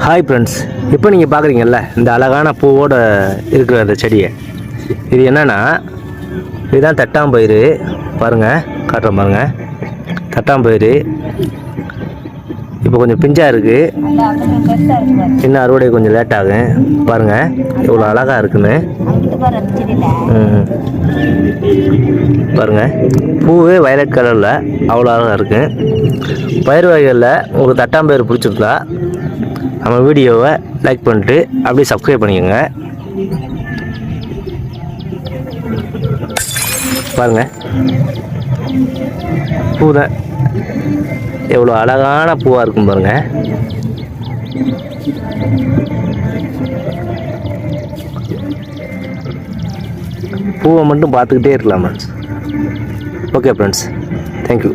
Hi friends, இப்போ நீங்கள் பார்க்குறீங்கல்ல இந்த அழகான பூவோடு இருக்கிற அந்த செடியை, இது என்னென்னா இதுதான் தட்டாம்பயிறு. பாருங்கள், காட்டுறேன் பாருங்கள். தட்டாம்பயிறு இப்போ கொஞ்சம் பிஞ்சாக இருக்குது, இன்னும் அறுவடை கொஞ்சம் லேட் ஆகும். பாருங்கள் இவ்வளோ அழகாக இருக்குன்னு. பாருங்கள், பூவே வயலட் கலரில் அவ்வளோ அழகாக இருக்குது. பயிர் வகைகளில் உங்களுக்கு தட்டாம்பயிறு பிடிச்சிருந்தா நம்ம வீடியோவை லைக் பண்ணிட்டு அப்படியே சப்ஸ்கிரைப் பண்ணிக்கோங்க. பாருங்கள், பூ தான் எவ்வளோ அழகான பூவாக இருக்கும் பாருங்கள். பூவை மட்டும் பார்த்துக்கிட்டே இருக்கலாம் ஃப்ரெண்ட்ஸ். Okay friends, thank you.